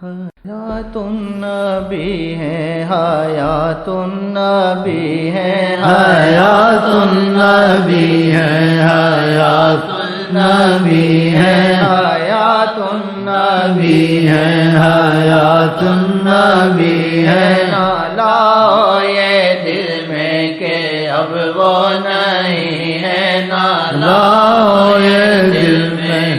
حیات النبی ہے، حیات النبی ہے، حیات النبی ہے، حیات النبی ہے، حیات النبی نبی ہے، حیات النبی ہے، نالا یہ دل میں کہ اب وہ نہیں ہے، نالا یہ دل میں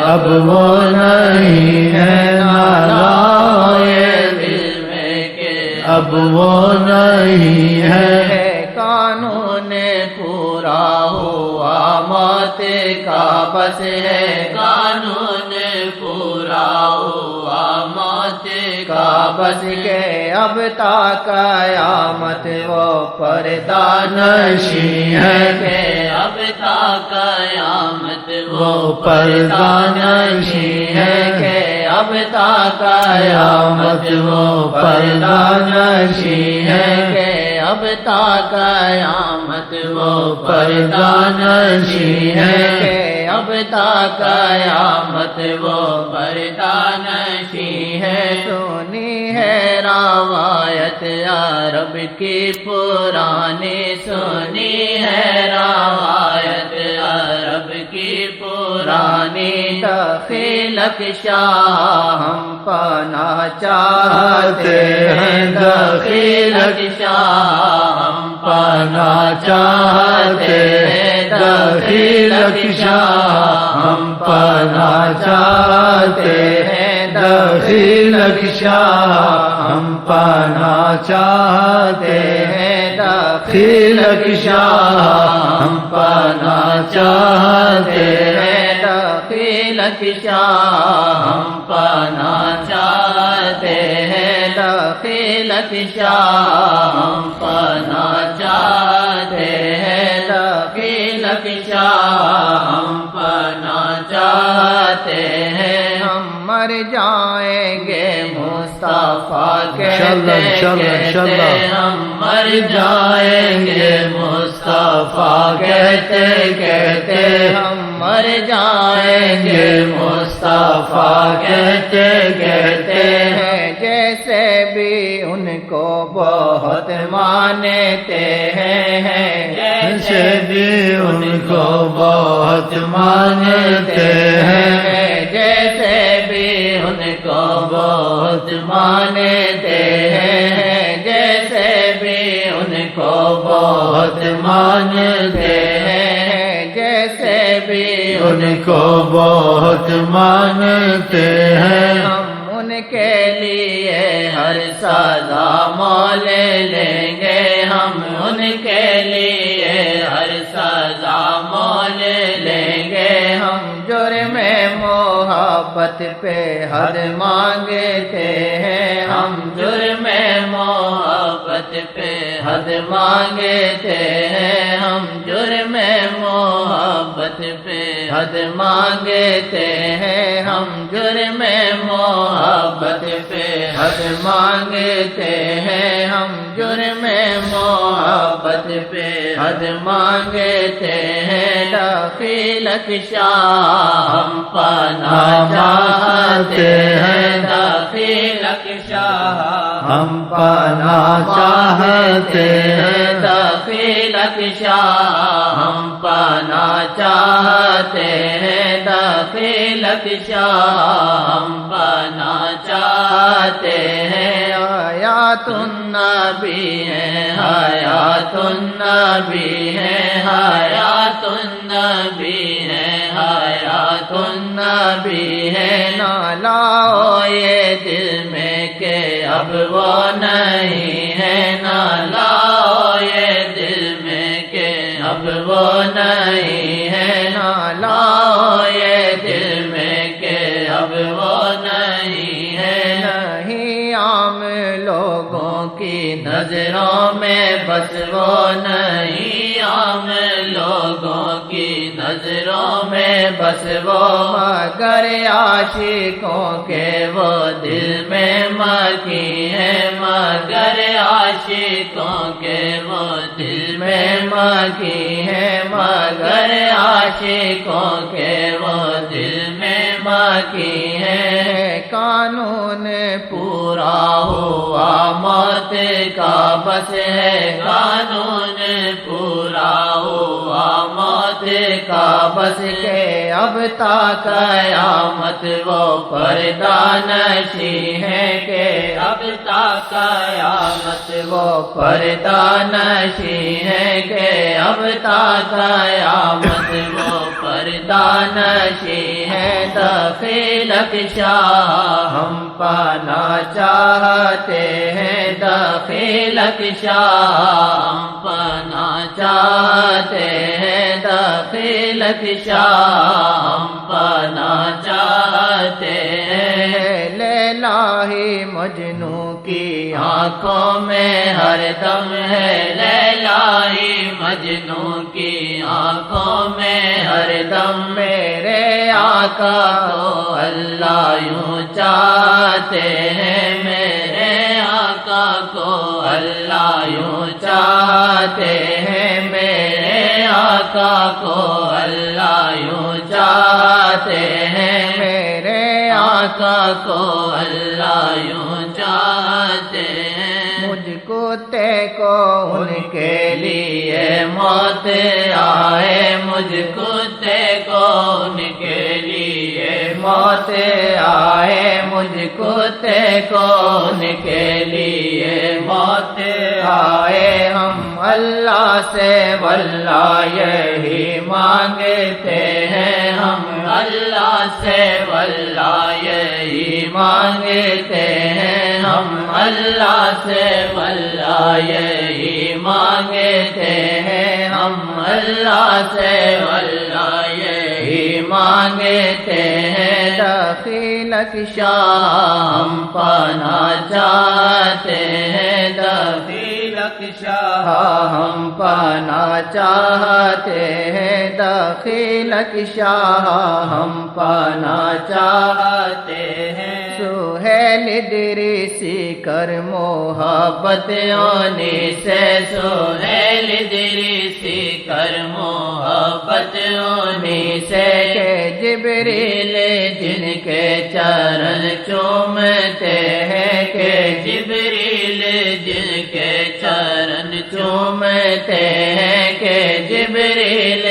اب وہ نہیں ہے، نالا یہ دل میں کہ اب وہ نہیں ہے، قانون پورا ہوا موت کا بس ہے، قانون پورا ہوا موت کا بس کے اب تا قیامت وہ پردہ نشیں ہے، کہ اب تا قیامت وہ پردہ نشیں ہے، کہ اب تا قیامت وہ پردہ نشیں ہے، کہ اب تا قیامت وہ پردہ نشیں ہے، کہ اب تا قیامت وہ پردہ نشیں ہے، سنی ہے روایت عرب کی پرانی، سنی ہے روایت عرب کی پرانی، دخیلک شاہ ہم پانا چاہتے ہیں، دخیلک شاہ ہم پانا چاہتے ہیں، دخیلک شاہ ہم پانا چاہتے ہیں، دخیلک شاہ ہم پانا چاہتے ہیں، دخیلک شاہ ہم پانا چاہتے ہیں، دخیلک شاہ ہم پانا چاہتے ہیں، دخیلک شاہ ہم پانا چاہتے ہیں، دخیلک شاہ ہم پانا چاہتے ہیں، ہم مر جائیں گے مصطفیٰ کہتے، ہم مر جائیں گے مصطفیٰ کہتے کہتے، ہم مر جائیں گے مصطفیٰ کہتے کہتے ہیں، جیسے بھی ان کو بہت مانتے ہیں، جیسے بھی ان کو بہت مانتے ہیں، جیسے بھی ان کو بہت مانتے ہیں، جیسے بھی ان کو بہت مانتے ہیں، جیسے بھی ان کو بہت مانتے ہیں، ہم ان کے لیے ہر سزا مول لیں گے، ہم ان کے لیے ہر سزا مول لیں گے، ہم جرم محبت پہ حد مانگتے ہیں، ہم جرم محبت پہ حد مانگتے ہیں، ہم جرم محبت پہ حد مانگتے ہیں، ہم جرم محبت پہ حد مانگتے ہیں، ہم جرم محبت پہ حد مانگتے ہیں، دخیلک شاہ ہم پانا چاہتے ہیں، دخیلک شاہ ہم پانا چاہتے ہیں، دخیلک شاہ ہم پانا چاہتے ہیں، دخیلک شاہ ہم پانا چاہتے ہیں، حیات النبی ہے، حیات النبی ہے، حیات النبی ہے، حیات النبی ہے، نالا یہ دل میں کہ اب وہ نہیں ہے، نالا یہ دل میں کہ اب وہ نہیں ہے، نالا یہ دل میں کہ اب وہ نہیں ہے، نہیں عام لوگوں کی نظروں میں بس وہ نہیں، عام لوگوں کی نظروں میں بس وہ، مگر عاشقوں کے وہ دل میں مکی ہے، مگر عاشقوں کے وہ دل میں مکی ہے، مگر عاشقوں کے وہ دل میں باقی ہے قانون پورا ہوا موت کا بس ہے قانون پورا ہوا موت کا بس کے اب تا قیامت وہ پردہ نشی ہے کہ اب تا قیامت وہ پردہ نشی ہے کہ اب تا قیامت وہ پردہ نشی ہے دخیلک شاہ ہم پانا چاہتے ہیں دخیلک شاہ ہم پانا چاہتے ہیں دخیلک شاہ ہم پانا چاہتے ہیں لیلا ہی مجنوں کی آنکھوں میں ہر دم ہے لیلا ہی مجنوں کی آنکھوں میں ہر دم میرے آقا کو اللہ یوں چاہتے ہیں میرے آقا کو اللہ یوں چاہتے ہیں میرے آقا کو اللہ یوں چاہتے ہیں میرے آقا کو اللہ یوں چاہتے ہیں مجھ کتے کو ان کے لیے موت آئے مجھ کتے کو ان کے لیے موت آئے مجھ کتے کو ان کے لیے موت آئے ہم اللہ سے واللہ یہی مانگتے ہیں ہم اللہ سے واللہ یہی مانگتے ہیں ہم اللہ سے واللہ یہی مانگتے ہیں ہم اللہ سے واللہ یہی مانگتے ہیں دخیلک شاہ ہم پانا چاہتے ہیں دخیلک شاہ ہم پانا چاہتے ہیں دخیلک شاہ ہم پانا چاہتے ہیں سہیل ادریسی کر محبت انہی سے سہیل ادریسی کر محبت انہی سے کہ جبریل جن کے چرن چومتے ہیں کہ جبریل جن کے چرن چومتے ہیں کہ جبریل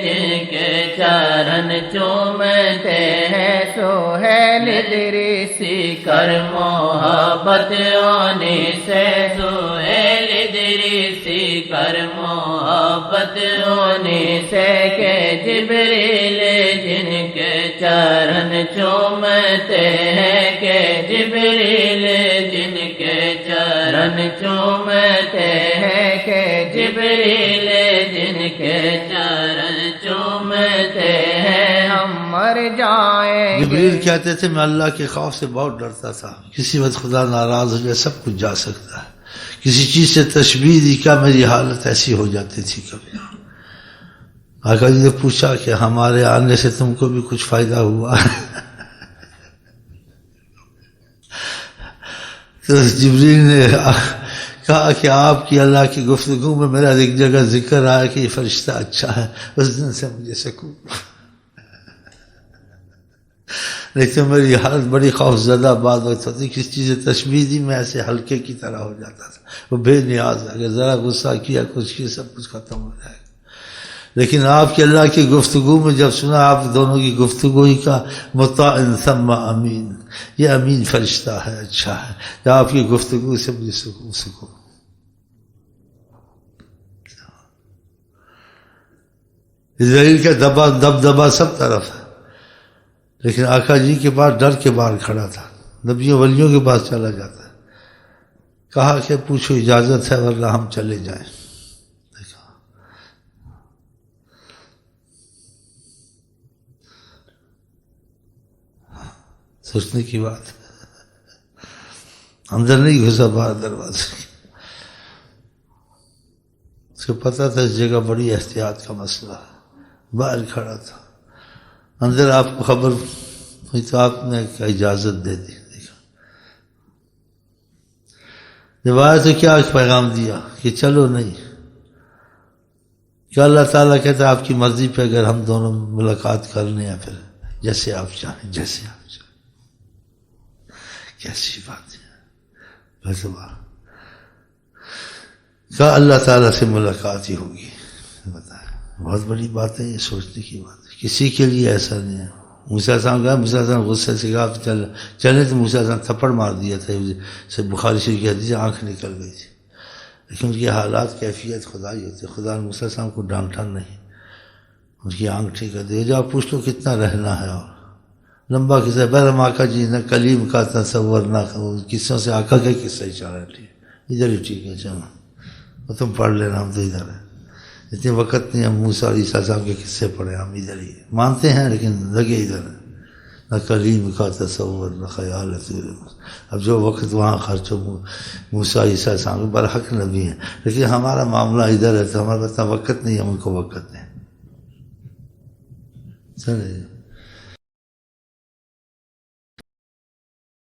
جن کے چرن چومتے ہیں سہیل ادریسی کر محبت انہی سے سہیل ادریسی کر محبت انہی سے کہ جبریل جن کے چرن چومتے ہیں کہ جبریل جن کے چرن چومتے ہیں کہ جبریل جن کے چرن چومتے ہیں ہم مر جائیں جبریل کہتے تھے میں اللہ کے خوف سے بہت ڈرتا تھا کسی وقت خدا ناراض ہو جائے سب کچھ جا سکتا ہے کسی چیز سے تشبیہ دی کیا میری حالت ایسی ہو جاتی تھی کبھی آقا جی نے پوچھا کہ ہمارے آنے سے تم کو بھی کچھ فائدہ ہوا تو جبریل نے کہا کہ آپ کی اللہ کی گفتگو میں میرا ایک جگہ ذکر آیا کہ یہ فرشتہ اچھا ہے اس دن سے مجھے سکون لیکن میری حالت بڑی خوف زدہ بعد ہوتا تھی کس چیز تشبیہ دی میں ایسے ہلکے کی طرح ہو جاتا تھا وہ بے نیاز ہے اگر ذرا غصہ کیا کچھ کیا سب کچھ ختم ہو جائے گا لیکن آپ کی اللہ کی گفتگو میں جب سنا آپ دونوں کی گفتگو ہی کا مطاع ثم امین یہ امین فرشتہ ہے اچھا ہے جب آپ کی گفتگو سے مجھے سکون اسرائیل کا دبدبا سب طرف ہے لیکن آقا جی کے پاس ڈر کے باہر کھڑا تھا نبیوں ولیوں کے پاس چلا جاتا ہے کہا کہ پوچھو اجازت ہے ورنہ ہم چلے جائیں سوچنے کی بات اندر نہیں گھسا باہر دروازے اس کو پتا تھا اس جگہ بڑی احتیاط کا مسئلہ ہے باہر کھڑا تھا اندر آپ کو خبر ہوئی تو آپ نے اجازت دے دی جب آیا تو کیا پیغام دیا کہ چلو نہیں کیا اللہ تعالیٰ کہتا ہے آپ کی مرضی پہ اگر ہم دونوں ملاقات کر لیں یا پھر جیسے آپ چاہیں، جیسے آپ چاہیں. کیسی بات ہے. بس کہا اللہ تعالیٰ سے ملاقات ہی ہوگی. بتائیں، بہت بڑی بات ہے، یہ سوچنے کی بات ہے. کسی کے لیے ایسا نہیں ہے. موسیٰ صاحب گیا، موسیٰ صاحب غصے سے کہا چلے تو موسیٰ صاحب تھپڑ مار دیا تھا. بخاری شریف کی حدیث، آنکھ نکل گئی تھی. لیکن ان کے حالات کیفیت خدا ہی ہوتے. خدا نے موسیٰ صاحب کو ڈانٹا نہیں، ان کی آنکھ ٹھیک کر دی. جاؤ پوچھ لو کتنا رہنا ہے. اور لمبا قصہ. بہرحال آقا جی نہ کلیم کا تصور نہ قصوں سے آقا کے قصہ ہی چاہ رہے. ادھر ہی ٹھیک ہے، چلو تم پڑھ لینا، ہم تو ادھر ہیں. اتنے وقت نہیں ہم موسیٰ اور عیسیٰ صاحب کے قصے پڑھے، ہم ادھر ہی مانتے ہیں لیکن لگے ادھر ہیں. نہ کلیم کا تصور نہ خیال ہے. اب جو وقت وہاں خرچ ہو، موسیٰ عیسیٰ صاحب برحق نبی ہیں، لیکن ہمارا معاملہ ادھر ہے تو ہمارے پاس وقت نہیں، ہم ان کو وقت دیں. چلے